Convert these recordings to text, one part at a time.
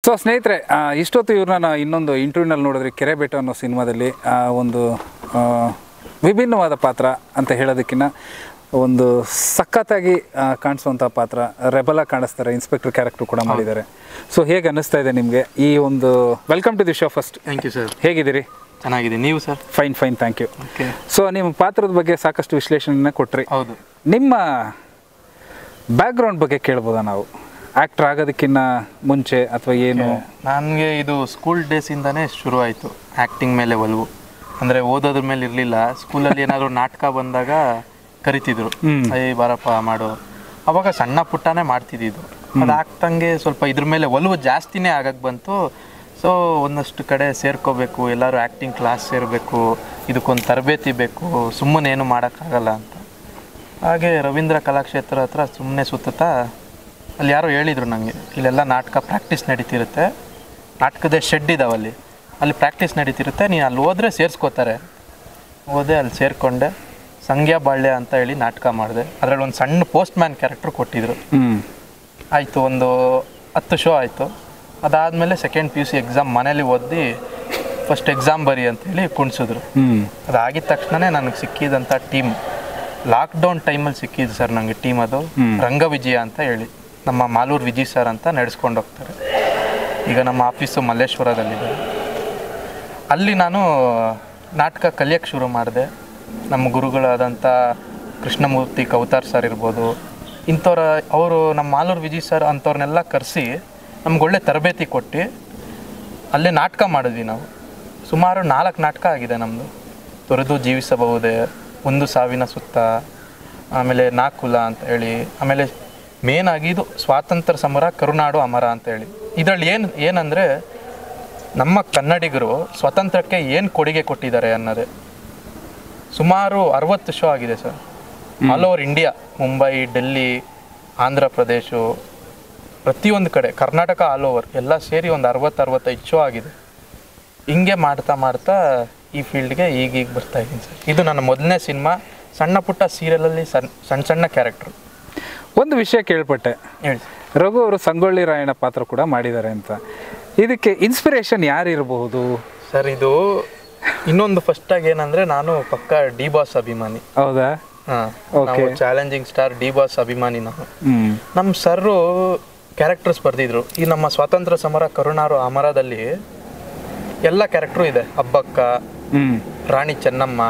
So ಸ್ನೇಹಿತರೆ, ಇಷ್ಟೊತ್ತು ಇವ್ರನ್ನ ಇನ್ನೊಂದು ಇಂಟರ್ವ್ಯೂನಲ್ಲಿ ನೋಡಿದ್ರೆ ಕೆರೆಬೇಟು ಅನ್ನೋ ಸಿನಿಮಾದಲ್ಲಿ ಒಂದು ವಿಭಿನ್ನವಾದ ಪಾತ್ರ ಅಂತ ಹೇಳೋದಕ್ಕಿಂತ ಒಂದು ಸಖತ್ತಾಗಿ ಕಾಣಿಸುವಂಥ ಪಾತ್ರ, ರೆಬಲ ಕಾಣಿಸ್ತಾರೆ, ಇನ್ಸ್ಪೆಕ್ಟರ್ ಕ್ಯಾರೆಕ್ಟರ್ ಕೂಡ ಮಾಡಿದ್ದಾರೆ. ಸೊ ಹೇಗೆ ಅನ್ನಿಸ್ತಾ ಇದೆ ನಿಮಗೆ ಈ ಒಂದು welcome to the show first? Thank you sir. ಹೇಗಿದ್ದೀರಿ? ಚೆನ್ನಾಗಿದೆ, ನೀವು sir? Fine thank you. Okay. So ನಿಮ್ಮ ಪಾತ್ರದ ಬಗ್ಗೆ ಸಾಕಷ್ಟು ವಿಶ್ಲೇಷಣೆನ ಕೊಟ್ರಿ. ಹೌದು. ನಿಮ್ಮ ಬ್ಯಾಕ್ಗ್ರೌಂಡ್ ಬಗ್ಗೆ ಕೇಳ್ಬೋದಾ ನಾವು? ಆ್ಯಕ್ಟ್ರ್ ಆಗೋದಕ್ಕಿಂತ ಮುಂಚೆ ಅಥವಾ ಏನು? ನನಗೆ ಇದು ಸ್ಕೂಲ್ ಡೇಸಿಂದನೇ ಶುರು ಆಯಿತು ಆ್ಯಕ್ಟಿಂಗ್ ಮೇಲೆ ಒಲವು. ಅಂದರೆ ಓದೋದ್ರ ಮೇಲೆ ಇರಲಿಲ್ಲ. ಸ್ಕೂಲಲ್ಲಿ ಏನಾದರೂ ನಾಟಕ ಬಂದಾಗ ಕರಿತಿದ್ರು, ಅಯ್ಯ ಬಾರಪ್ಪ ಮಾಡು. ಅವಾಗ ಸಣ್ಣ ಪುಟ್ಟನೇ ಮಾಡ್ತಿದ್ದಿದ್ದು. ಅದು ಆಗ್ತಂಗೆ ಸ್ವಲ್ಪ ಇದ್ರ ಮೇಲೆ ಒಲವು ಜಾಸ್ತಿನೇ ಆಗಕ್ಕೆ ಬಂತು. ಸೊ ಒಂದಷ್ಟು ಕಡೆ ಸೇರ್ಕೋಬೇಕು, ಎಲ್ಲರೂ ಆ್ಯಕ್ಟಿಂಗ್ ಕ್ಲಾಸ್ ಸೇರಬೇಕು, ಇದಕ್ಕೊಂದು ತರಬೇತಿ ಬೇಕು, ಸುಮ್ಮನೆ ಏನು ಮಾಡೋಕ್ಕಾಗಲ್ಲ ಅಂತ. ಹಾಗೆ ರವೀಂದ್ರ ಕಲಾಕ್ಷೇತ್ರ ಹತ್ರ ಸುಮ್ಮನೆ ಸುತ್ತಾ ಅಲ್ಲಿ ಯಾರೋ ಹೇಳಿದರು ನನಗೆ, ಇಲ್ಲೆಲ್ಲ ನಾಟಕ ಪ್ರಾಕ್ಟೀಸ್ ನಡೀತಿರುತ್ತೆ, ನಾಟಕದ ಶೆಡ್ ಇದಾವಲ್ಲಿ, ಅಲ್ಲಿ ಪ್ರಾಕ್ಟೀಸ್ ನಡೀತಿರುತ್ತೆ, ನೀನು ಅಲ್ಲಿ ಹೋದರೆ ಸೇರಿಸ್ಕೋತಾರೆ. ಹೋದೆ, ಅಲ್ಲಿ ಸೇರಿಕೊಂಡೆ. ಸಂಗ್ಯಾ ಬಾಳ್ಯ ಅಂತ ಹೇಳಿ ನಾಟಕ ಮಾಡಿದೆ. ಅದರಲ್ಲಿ ಒಂದು ಸಣ್ಣ ಪೋಸ್ಟ್ ಮ್ಯಾನ್ ಕ್ಯಾರೆಕ್ಟರ್ ಕೊಟ್ಟಿದ್ರು. ಆಯಿತು, ಒಂದು 10 ಶೋ ಆಯಿತು. ಅದಾದಮೇಲೆ ಸೆಕೆಂಡ್ PUC ಎಕ್ಸಾಮ್ ಮನೇಲಿ ಓದಿ ಫಸ್ಟ್ ಎಕ್ಸಾಮ್ ಬರಿ ಅಂತೇಳಿ ಕುಣಿಸಿದ್ರು. ಅದಾಗಿದ ತಕ್ಷಣ ನನಗೆ ಸಿಕ್ಕಿದಂಥ ಟೀಮ್, ಲಾಕ್ಡೌನ್ ಟೈಮಲ್ಲಿ ಸಿಕ್ಕಿದ್ದು ಸರ್ ನನಗೆ ಟೀಮ್. ಅದು ರಂಗವಿಜಯ ಅಂತ ಹೇಳಿ ನಮ್ಮ ಮಾಲೂರು ವಿಜಯ್ ಸರ್ ಅಂತ ನಡೆಸ್ಕೊಂಡು ಹೋಗ್ತಾರೆ. ಈಗ ನಮ್ಮ ಆಫೀಸು ಮಲ್ಲೇಶ್ವರದಲ್ಲಿದೆ. ಅಲ್ಲಿ ನಾನು ನಾಟಕ ಕಲಿಯೋಕ್ಕೆ ಶುರು ಮಾಡಿದೆ. ನಮ್ಮ ಗುರುಗಳಾದಂಥ ಕೃಷ್ಣಮೂರ್ತಿ ಕೌತಾರ್ ಸರ್ ಇರ್ಬೋದು, ಇಂಥವ್ರ ಅವರು ನಮ್ಮ ಮಾಲೂರು ವಿಜಯ್ ಸರ್ ಅಂಥವ್ರನ್ನೆಲ್ಲ ಕರೆಸಿ ನಮ್ಗೆ ಒಳ್ಳೆ ತರಬೇತಿ ಕೊಟ್ಟು ಅಲ್ಲೇ ನಾಟಕ ಮಾಡಿದ್ವಿ ನಾವು. ಸುಮಾರು 4 ನಾಟಕ ಆಗಿದೆ ನಮ್ಮದು. ತೊರೆದು ಜೀವಿಸಬಹುದೇ, ಒಂದು ಸಾವಿನ ಸುತ್ತ, ಆಮೇಲೆ ನಾಕುಲ ಅಂತ ಹೇಳಿ, ಆಮೇಲೆ ಮೇನ್ ಆಗಿ ಇದು ಸ್ವಾತಂತ್ರ್ಯ ಸಮರ ಕರುನಾಡು ಅಮರ ಅಂತ ಹೇಳಿ. ಇದರಲ್ಲಿ ಏನಂದರೆ ನಮ್ಮ ಕನ್ನಡಿಗರು ಸ್ವಾತಂತ್ರ್ಯಕ್ಕೆ ಏನು ಕೊಡುಗೆ ಕೊಟ್ಟಿದ್ದಾರೆ ಅನ್ನೋದೇ. ಸುಮಾರು 60 ಶೋ ಆಗಿದೆ sir, all over India. Mumbai, Delhi, Andhra Pradesh, ಪ್ರತಿಯೊಂದು ಕಡೆ, ಕರ್ನಾಟಕ ಆಲ್ ಓವರ್ ಎಲ್ಲ ಸೇರಿ ಒಂದು 60-65 ಶೋ ಆಗಿದೆ. ಹಿಂಗೆ ಮಾಡ್ತಾ ಈ ಫೀಲ್ಡ್ಗೆ ಈಗ ಬರ್ತಾ ಇದ್ದೀನಿ ಸರ್. ಇದು ನನ್ನ ಮೊದಲನೇ ಸಿನಿಮಾ. ಸಣ್ಣ ಪುಟ್ಟ ಸೀರಿಯಲಲ್ಲಿ ಸಣ್ಣ ಕ್ಯಾರೆಕ್ಟ್ರು. ಒಂದು ವಿಷಯ ಕೇಳ್ಪಟ್ಟೆ, ಹೇಳಿ. ರಘು ಅವರು ಸಂಗೊಳ್ಳಿ ರಾಯಣ್ಣ ಪಾತ್ರ ಕೂಡ ಮಾಡಿದ್ದಾರೆ ಅಂತ. ಇದಕ್ಕೆ ಇನ್ಸ್ಪಿರೇಷನ್ ಯಾರು ಇರಬಹುದು ಸರ್? ಇದು ಇನ್ನೊಂದು ಫಸ್ಟಾಗಿ ಏನಂದರೆ, ನಾನು ಪಕ್ಕ ಡಿ ಬಾಸ್ ಅಭಿಮಾನಿ. ಹೌದಾ? ನಾವು ಚಾಲೆಂಜಿಂಗ್ ಸ್ಟಾರ್ ಡಿ ಬಾಸ್ ಅಭಿಮಾನಿ ನಾವು. ನಮ್ಮ ಸರ್ರು ಕ್ಯಾರೆಕ್ಟರ್ಸ್ ಬರ್ದಿದ್ರು. ಈ ನಮ್ಮ ಸ್ವಾತಂತ್ರ್ಯ ಸಮರ ಕರುನಾಡು ಅಮರದಲ್ಲಿ ಎಲ್ಲ ಕ್ಯಾರೆಕ್ಟ್ರು ಇದೆ. ಹಬ್ಬಕ್ಕ, ರಾಣಿ ಚೆನ್ನಮ್ಮ,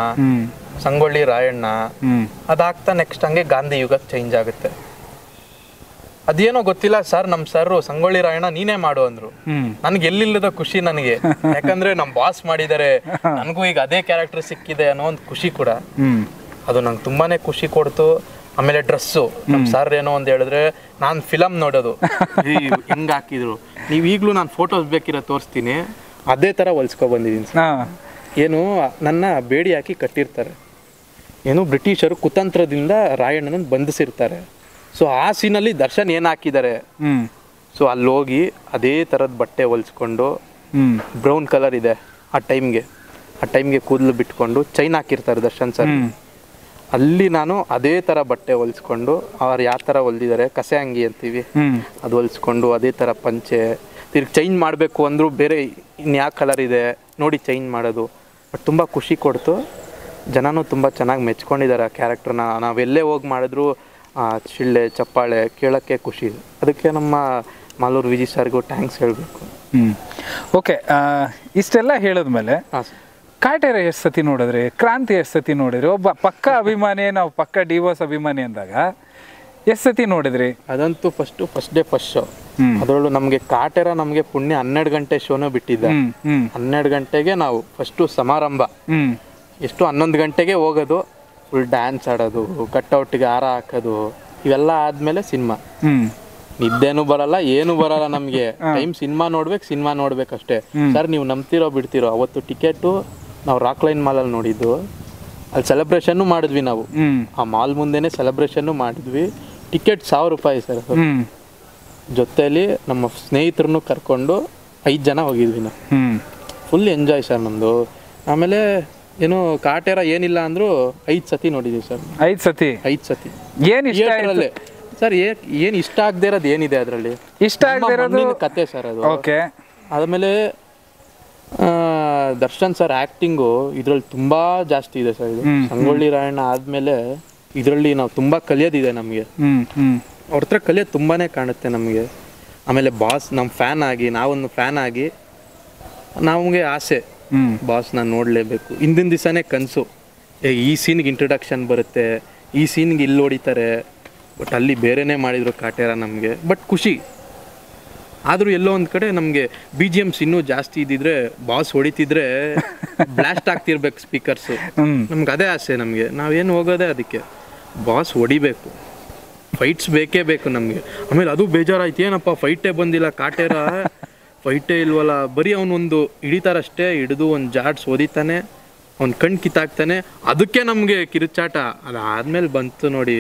ಸಂಗೊಳ್ಳಿ ರಾಯಣ್ಣ. ಅದಾಗ್ತಾ ನೆಕ್ಸ್ಟ್ ಹಂಗೆ ಗಾಂಧಿ ಯುಗಕ್ಕೆ ಚೇಂಜ್ ಆಗುತ್ತೆ. ಅದೇನೋ ಗೊತ್ತಿಲ್ಲ ಸರ್, ನಮ್ಮ ಸರ್ ಸಂಗೊಳ್ಳಿ ರಾಯಣ್ಣ ನೀನೇ ಮಾಡು ಅಂದ್ರು. ನನ್ಗೆ ಎಲ್ಲಿಲ್ಲದ ಖುಷಿ ನನಗೆ, ಯಾಕಂದ್ರೆ ನಮ್ಮ ಬಾಸ್ ಮಾಡಿದ್ದಾರೆ, ನನಗೂ ಈಗ ಅದೇ ಕ್ಯಾರೆಕ್ಟರ್ ಸಿಕ್ಕಿದೆ ಅನ್ನೋ ಒಂದು ಖುಷಿ ಕೂಡ. ಅದು ನಂಗೆ ತುಂಬಾನೇ ಖುಷಿ ಕೊಡ್ತು. ಆಮೇಲೆ ಡ್ರೆಸ್ಸು, ನಮ್ಮ ಸರ್ ಏನೋ ಒಂದು ಹೇಳಿದ್ರೆ ನಾನು ಫಿಲಮ್ ನೋಡೋದು ಹೆಂಗೆ ಹಾಕಿದ್ರು, ನೀವು ಈಗಲೂ ನಾನು ಫೋಟೋಸ್ ಬೇಕಿರೋ ತೋರಿಸ್ತೀನಿ, ಅದೇ ಥರ ಹೊಲ್ಸ್ಕೊ ಬಂದಿದ್ದೀನಿ ಸರ್. ಏನು ನನ್ನ ಬೇಡಿ ಹಾಕಿ ಕಟ್ಟಿರ್ತಾರೆ, ಏನು ಬ್ರಿಟಿಷರು ಕುತಂತ್ರದಿಂದ ರಾಯಣ್ಣನ ಬಂಧಿಸಿರ್ತಾರೆ. ಸೊ ಆ ಸೀನಲ್ಲಿ ದರ್ಶನ್ ಏನು ಹಾಕಿದ್ದಾರೆ, ಸೊ ಅಲ್ಲಿ ಹೋಗಿ ಅದೇ ಥರದ ಬಟ್ಟೆ ಹೊಲ್ಸ್ಕೊಂಡು, ಬ್ರೌನ್ ಕಲರ್ ಇದೆ ಆ ಟೈಮ್ಗೆ ಕೂದಲು ಬಿಟ್ಕೊಂಡು ಚೈನ್ ಹಾಕಿರ್ತಾರೆ ದರ್ಶನ್ ಸರ್. ಅಲ್ಲಿ ನಾನು ಅದೇ ಥರ ಬಟ್ಟೆ ಹೊಲ್ಸ್ಕೊಂಡು, ಅವ್ರು ಯಾವ ಥರ ಹೊಲ್ದಿದ್ದಾರೆ ಕಸೆ ಅಂಗಿ ಅಂತೀವಿ, ಅದು ಹೊಲ್ಸ್ಕೊಂಡು ಅದೇ ಥರ ಪಂಚೆ. ತಿರ್ಗಿ ಚೇಂಜ್ ಮಾಡಬೇಕು ಅಂದರೂ ಬೇರೆ ಇನ್ಯಾವ ಕಲರ್ ಇದೆ ನೋಡಿ ಚೇಂಜ್ ಮಾಡೋದು. ಬಟ್ ತುಂಬ ಖುಷಿ ಕೊಡ್ತು. ಜನನೂ ತುಂಬ ಚೆನ್ನಾಗಿ ಮೆಚ್ಕೊಂಡಿದ್ದಾರೆ ಆ ಕ್ಯಾರೆಕ್ಟರ್ನ. ನಾವೆಲ್ಲೇ ಹೋಗಿ ಮಾಡಿದ್ರು ಶಿಳ್ಳೆ ಚಪ್ಪಾಳೆ ಕೇಳೋಕ್ಕೆ ಖುಷಿ. ಅದಕ್ಕೆ ನಮ್ಮ ಮಾಲೂರು ವಿಜಯ್ ಸರ್ಗೂ ಥ್ಯಾಂಕ್ಸ್ ಹೇಳಬೇಕು. ಓಕೆ, ಇಷ್ಟೆಲ್ಲ ಹೇಳಿದ್ಮೇಲೆ ಕಾಟೇರ ಎಷ್ಟು ಸತಿ ನೋಡಿದ್ರಿ, ಕ್ರಾಂತಿ ಎಷ್ಟು ಸತಿ ನೋಡಿದ್ರಿ? ಒಬ್ಬ ಪಕ್ಕ ಅಭಿಮಾನಿ, ನಾವು ಪಕ್ಕ ಡಿ ಬಾಸ್ ಅಭಿಮಾನಿ ಅಂದಾಗ ಎಷ್ಟು ಸತಿ ನೋಡಿದ್ರಿ? ಅದಂತೂ ಫಸ್ಟ್ ಡೇ ಫಸ್ಟ್ ಶೋ. ಅದರಲ್ಲೂ ನಮಗೆ ಕಾಟೇರ ನಮಗೆ ಪುಣ್ಯ 12 ಗಂಟೆ ಶೋನೂ ಬಿಟ್ಟಿದ್ದ. 12 ಗಂಟೆಗೆ ನಾವು ಫಸ್ಟು ಸಮಾರಂಭ. ಎಷ್ಟು 11 ಗಂಟೆಗೆ ಹೋಗೋದು, ಫುಲ್ ಡ್ಯಾನ್ಸ್ ಆಡೋದು, ಕಟ್ಔಟ್ಗೆ ಹಾರ ಹಾಕೋದು, ಇವೆಲ್ಲ ಆದಮೇಲೆ ಸಿನಿಮಾ. ನಿದ್ದೆನೂ ಬರಲ್ಲ, ಏನು ಬರಲ್ಲ ನಮಗೆ. Time cinema ನೋಡ್ಬೇಕಷ್ಟೇ. ಸರ್ ನೀವು ನಂಬ್ತಿರೋ ಬಿಡ್ತಿರೋ, ಅವತ್ತು ಟಿಕೆಟು ನಾವು ರಾಕ್ ಲೈನ್ ಮಾಲಲ್ಲಿ ನೋಡಿದ್ದು. ಅಲ್ಲಿ ಸೆಲೆಬ್ರೇಷನ್ನು ಮಾಡಿದ್ವಿ ನಾವು, ಆ ಮಾಲ್ ಮುಂದೆನೇ ಸೆಲೆಬ್ರೇಷನ್ನು ಮಾಡಿದ್ವಿ. ಟಿಕೆಟ್ 1000 ರೂಪಾಯಿ ಸರ್. ಜೊತೆಯಲ್ಲಿ ನಮ್ಮ ಸ್ನೇಹಿತರನ್ನು ಕರ್ಕೊಂಡು 5 ಜನ ಹೋಗಿದ್ವಿ ನಾವು. ಫುಲ್ ಎಂಜಾಯ್ ಸರ್ ನಮ್ಮದು. ಆಮೇಲೆ ಏನು ಕಾಟೇರ ಏನಿಲ್ಲ ಅಂದರೂ 5 ಸತಿ ನೋಡಿದ್ದೀವಿ ಸರ್. 5 ಸತಿ? 5 ಸತಿ. ಏನು ಇಷ್ಟ? ಸರ್ ಏನು ಇಷ್ಟ ಆಗದೆ ಇರೋದು ಏನಿದೆ ಅದರಲ್ಲಿ? ಇಷ್ಟ ಆಗದೆ ಇರೋದು ಕತೆ ಸರ್ ಅದು. ಓಕೆ. ಆದಮೇಲೆ ದರ್ಶನ್ ಸರ್ ಆ್ಯಕ್ಟಿಂಗು ಇದರಲ್ಲಿ ತುಂಬ ಜಾಸ್ತಿ ಇದೆ ಸರ್. ಇದು ಸಂಗೊಳ್ಳಿ ರಾಯಣ್ಣ ಆದಮೇಲೆ ಇದರಲ್ಲಿ ನಾವು ತುಂಬ ಕಲಿಯೋದಿದೆ ನಮಗೆ. ಅವ್ರ ಹತ್ರ ಕಲಿಯೋದು ತುಂಬಾ ಕಾಣುತ್ತೆ ನಮಗೆ. ಆಮೇಲೆ ಬಾಸ್ ನಮ್ಮ ಫ್ಯಾನ್ ಆಗಿ, ನಾವೊಂದು ಫ್ಯಾನ್ ಆಗಿ ನಮಗೆ ಆಸೆ ಬಾಸ್ನ ನೋಡಲೇಬೇಕು. ಹಿಂದಿನ ದಿವಸನೇ ಕನಸು, ಈ ಸೀನ್ಗೆ ಇಂಟ್ರಡಕ್ಷನ್ ಬರುತ್ತೆ, ಈ ಸೀನ್ಗೆ ಇಲ್ಲಿ ಹೊಡಿತಾರೆ, ಬಟ್ ಅಲ್ಲಿ ಬೇರೆನೇ ಮಾಡಿದ್ರು ಕಾಟೇರ ನಮಗೆ. ಬಟ್ ಖುಷಿ ಆದರೂ ಎಲ್ಲೋ ಒಂದು ಕಡೆ ನಮಗೆ BGMs ಇನ್ನೂ ಜಾಸ್ತಿ ಇದ್ದಿದ್ರೆ, ಬಾಸ್ ಹೊಡಿತಿದ್ರೆ ಬ್ಲಾಸ್ಟ್ ಆಗ್ತಿರ್ಬೇಕು ಸ್ಪೀಕರ್ಸು. ನಮ್ಗೆ ಅದೇ ಆಸೆ ನಮಗೆ. ನಾವೇನು ಹೋಗೋದೇ ಅದಕ್ಕೆ, ಬಾಸ್ ಹೊಡಿಬೇಕು, ಫೈಟ್ಸ್ ಬೇಕೇ ಬೇಕು ನಮಗೆ. ಆಮೇಲೆ ಅದು ಬೇಜಾರಾಯ್ತು, ಏನಪ್ಪ ಫೈಟೇ ಬಂದಿಲ್ಲ, ಕಾಟೇರ ಫೈಟೇ ಇಲ್ವಲ್ಲ, ಬರೀ ಅವನೊಂದು ಹಿಡಿತಾರಷ್ಟೇ, ಹಿಡಿದು ಒಂದು ಜಾಡ್ಸ್ ಓದಿತಾನೆ, ಅವ್ನು ಕಣ್ಣು ಕಿತ್ತಾಕ್ತಾನೆ, ಅದಕ್ಕೆ ನಮಗೆ ಕಿರುಚಾಟ. ಅದಾದ್ಮೇಲೆ ಬಂತು ನೋಡಿ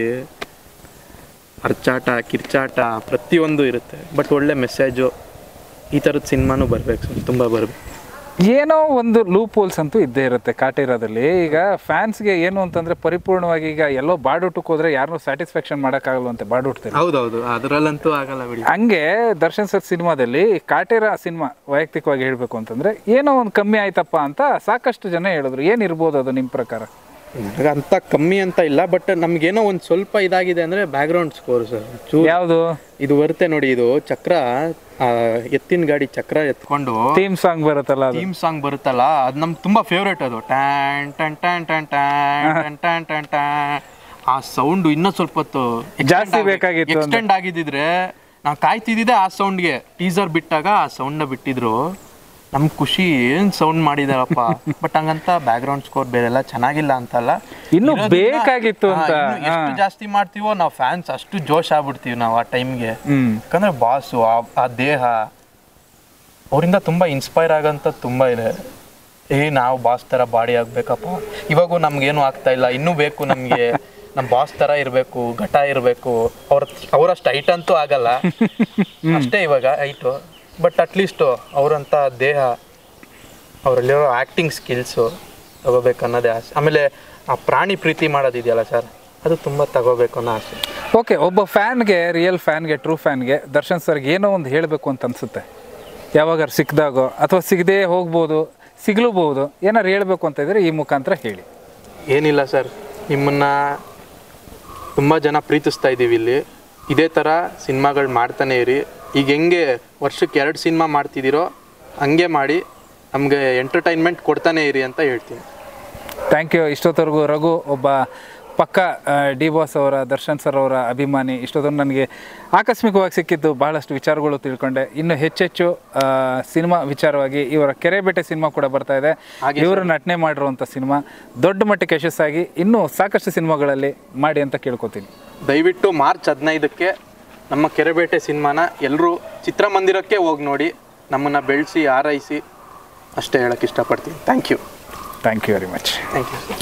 ಅರ್ಚಾಟ, ಕಿರ್ಚಾಟ ಪ್ರತಿಯೊಂದು ಇರುತ್ತೆ. ಬಟ್ ಒಳ್ಳೆ ಮೆಸೇಜು, ಈ ಥರದ ಸಿನಿಮಾನೂ ಬರಬೇಕು ಸರ್, ತುಂಬ ಬರಬೇಕು. ಏನೋ ಒಂದು ಲೂಪ್ ಹೋಲ್ಸ್ ಅಂತೂ ಇದ್ದೇ ಇರುತ್ತೆ ಕಾಟೇರದಲ್ಲಿ. ಈಗ ಫ್ಯಾನ್ಸ್ಗೆ ಏನು ಅಂತಂದ್ರೆ ಪರಿಪೂರ್ಣವಾಗಿ ಈಗ ಎಲ್ಲೋ ಬಾಡೂಟಕ್ಕೆ ಹೋದ್ರೆ ಯಾರನ್ನೂ ಸ್ಯಾಟಿಸ್ಫ್ಯಾಕ್ಷನ್ ಮಾಡೋಕ್ಕಾಗಲ್ಲ ಅಂತ ಬಾಡೂಟ್ತಾರೆ. ಹೌದೌದು, ಅದರಲ್ಲಂತೂ ಆಗಲ್ಲ ಬಿಡಿ. ಹಂಗೆ ದರ್ಶನ್ ಸರ್ ಸಿನಿಮಾದಲ್ಲಿ ಕಾಟೇರ ಸಿನಿಮಾ ವೈಯಕ್ತಿಕವಾಗಿ ಹೇಳಬೇಕು ಅಂತಂದ್ರೆ ಏನೋ ಒಂದು ಕಮ್ಮಿ ಆಯ್ತಪ್ಪ ಅಂತ ಸಾಕಷ್ಟು ಜನ ಹೇಳಿದ್ರು. ಏನಿರ್ಬೋದು ಅದು ನಿಮ್ಮ ಪ್ರಕಾರ? ಅಂತ ಕಮ್ಮಿ ಅಂತ ಇಲ್ಲ, ಬಟ್ ನಮ್ಗೇನೋ ಒಂದು ಸ್ವಲ್ಪ ಇದಾಗಿದೆ ಅಂದ್ರೆ ಬ್ಯಾಕ್ಗ್ರೌಂಡ್ ಸ್ಕೋರ್ ಸರ್. ಯಾವುದು ಇದು ಬರುತ್ತೆ ನೋಡಿ, ಇದು ಚಕ್ರ, ಎತ್ತಿನ ಗಾಡಿ ಚಕ್ರ ಎತ್ಕೊಂಡು ಥೀಮ್ ಸಾಂಗ್ ಬರುತ್ತಲ್ಲ, ಥೀಮ್ ಸಾಂಗ್ ಬರುತ್ತಲ್ಲ, ಅದು ನಮ್ಗೆ ತುಂಬಾ ಫೇವ್ರೇಟ್. ಅದು tan tan tan tan tan tan tan tan, ಆ ಸೌಂಡ್ ಇನ್ನೂ ಸ್ವಲ್ಪ ಹೊತ್ತು ಜಾಸ್ತಿ ಬೇಕಾಗಿತ್ತು, ಎಕ್ಸ್ಟೆಂಡ್ ಆಗಿದ್ದಿದ್ರೆ ನಾವು ಕಾಯ್ತಿದ್ದೆ ಆ ಸೌಂಡ್ಗೆ. ಟೀಸರ್ ಬಿಟ್ಟಾಗ ಆ ಸೌಂಡ್ನ ಬಿಟ್ಟಿದ್ರು, ನಮ್ಗೆ ಖುಷಿ, ಏನು ಸೌಂಡ್ ಮಾಡಿದಾರಪ್ಪ. ಬಟ್ ಹಂಗಂತ ಬ್ಯಾಕ್ಗ್ರೌಂಡ್ ಸ್ಕೋರ್ ಬೇರೆಲ್ಲ ಚೆನ್ನಾಗಿಲ್ಲ ಅಂತಲ್ಲ, ಇನ್ನು ಬೇಕಾಗಿತ್ತು ಅಂತ. ಎಷ್ಟು ಜಾಸ್ತಿ ಮಾಡ್ತೀವೋ ನಾವು ಫ್ಯಾನ್ಸ್ ಅಷ್ಟು ಜೋಶ್ ಆಗ್ಬಿಡ್ತೀವಿ ನಾವು ಆ ಟೈಮ್ಗೆ. ಯಾಕಂದ್ರೆ ಬಾಸು ಆ ದೇಹ ಅವರಿಂದ ತುಂಬಾ ಇನ್ಸ್ಪೈರ್ ಆಗಂತ ತುಂಬಾ ಇದೆ. ನಾವು ಬಾಸ್ ತರ ಬಾಡಿ ಆಗ್ಬೇಕಪ್ಪ, ಇವಾಗೂ ನಮ್ಗೇನು ಆಗ್ತಾ ಇಲ್ಲ, ಇನ್ನೂ ಬೇಕು ನಮ್ಗೆ, ನಮ್ಮ ಬಾಸ್ ತರ ಇರಬೇಕು, ಘಟ ಇರಬೇಕು. ಅವರಷ್ಟು ಹೈಟ್ ಅಂತೂ ಆಗಲ್ಲ, ಅಷ್ಟೇ ಇವಾಗ ಹೈಟು, ಬಟ್ ಅಟ್ಲೀಸ್ಟು ಅವರಂಥ ದೇಹ, ಅವರಲ್ಲಿರೋ ಆ್ಯಕ್ಟಿಂಗ್ ಸ್ಕಿಲ್ಸು ತಗೋಬೇಕು ಅನ್ನೋದೇ ಆಸೆ. ಆಮೇಲೆ ಆ ಪ್ರಾಣಿ ಪ್ರೀತಿ ಮಾಡೋದಿದೆಯಲ್ಲ ಸರ್, ಅದು ತುಂಬ ತಗೋಬೇಕು ಅನ್ನೋ ಆಸೆ. ಓಕೆ, ಒಬ್ಬ ಫ್ಯಾನ್ಗೆ, ರಿಯಲ್ ಫ್ಯಾನ್ಗೆ, ಟ್ರೂ ಫ್ಯಾನ್ಗೆ ದರ್ಶನ್ ಸರ್ಗೆ ಏನೋ ಒಂದು ಹೇಳಬೇಕು ಅಂತ ಅನಿಸುತ್ತೆ. ಯಾವಾಗಾರು ಸಿಕ್ಕಿದಾಗೋ ಅಥವಾ ಸಿಗದೇ ಹೋಗ್ಬೋದು, ಸಿಗಲೂಬಹುದು, ಏನಾರು ಹೇಳಬೇಕು ಅಂತ ಇದ್ದರೆ ಈ ಮುಖಾಂತರ ಹೇಳಿ. ಏನಿಲ್ಲ ಸರ್, ನಿಮ್ಮನ್ನು ತುಂಬ ಜನ ಪ್ರೀತಿಸ್ತಾ ಇದ್ದೀವಿ ಇಲ್ಲಿ, ಇದೇ ಥರ ಸಿನಿಮಾಗಳು ಮಾಡ್ತಾನೆ ಇರಿ. ಈಗ ಹೆಂಗೆ ವರ್ಷಕ್ಕೆ 2 ಸಿನಿಮಾ ಮಾಡ್ತಿದ್ದೀರೋ ಹಂಗೆ ಮಾಡಿ ನಮಗೆ ಎಂಟರ್ಟೈನ್ಮೆಂಟ್ ಕೊಡ್ತಾನೆ ಇರಿ ಅಂತ ಹೇಳ್ತೀನಿ. Thank you. ಇಷ್ಟೊತ್ತವರೆಗೂ ರಘು ಒಬ್ಬ ಪಕ್ಕ ಡಿ ಬಾಸ್ ಅವರ, ದರ್ಶನ್ ಸರ್ ಅವರ ಅಭಿಮಾನಿ. ಇಷ್ಟೊತ್ತವರೆಗೂ ನನಗೆ ಆಕಸ್ಮಿಕವಾಗಿ ಸಿಕ್ಕಿದ್ದು, ಬಹಳಷ್ಟು ವಿಚಾರಗಳು ತಿಳ್ಕೊಂಡೆ. ಇನ್ನು ಹೆಚ್ಚೆಚ್ಚು ಸಿನಿಮಾ ವಿಚಾರವಾಗಿ ಇವರ ಕೆರೆಬೇಟೆ ಸಿನಿಮಾ ಕೂಡ ಬರ್ತಾ ಇದೆ. ಇವರು ನಟನೆ ಮಾಡಿರುವಂಥ ಸಿನಿಮಾ ದೊಡ್ಡ ಮಟ್ಟಕ್ಕೆ ಯಶಸ್ಸಾಗಿ ಇನ್ನೂ ಸಾಕಷ್ಟು ಸಿನಿಮಾಗಳಲ್ಲಿ ಮಾಡಿ ಅಂತ ಕೇಳ್ಕೊತೀನಿ. ದಯವಿಟ್ಟು ಮಾರ್ಚ್ 15ಕ್ಕೆ ನಮ್ಮ ಕೆರೆಬೇಟೆ ಸಿನಿಮಾನ ಎಲ್ಲರೂ ಚಿತ್ರಮಂದಿರಕ್ಕೆ ಹೋಗಿ ನೋಡಿ, ನಮ್ಮನ್ನು ಬೆಳೆಸಿ ಆರೈಸಿ, ಅಷ್ಟೇ ಹೇಳೋಕ್ಕೆ ಇಷ್ಟಪಡ್ತೀನಿ. Thank you very much. Thank you.